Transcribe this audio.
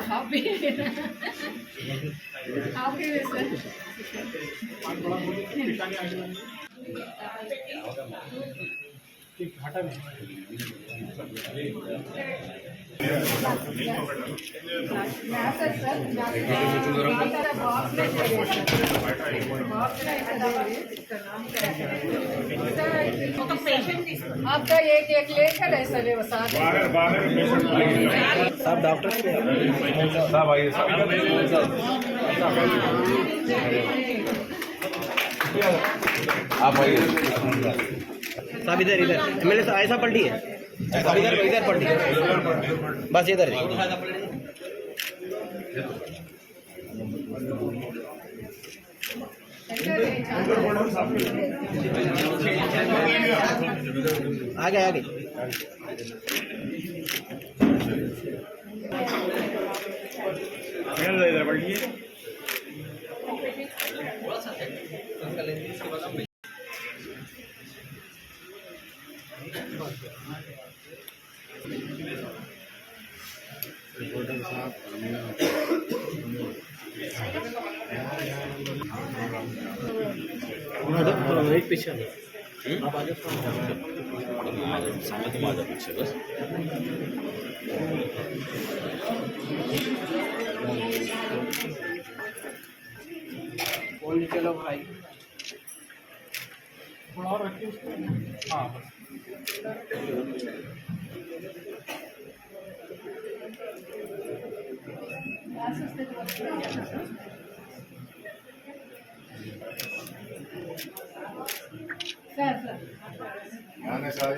happy. Happy with sir. आपका एक लेकर ऐसा व्यवस्था साहब डॉक्टर साहब आइए आप आइए साहब इधर इधर एमएलए साहब ऐसा पलटी है साहब इधर इधर पलटी है बस इधर आगे आगे इधर पलटी है एक पीछे आप आगे समय तुम आजा पीछे बस फोन नीचे लो भाई थोड़ा और रखिए उसको हाँ सर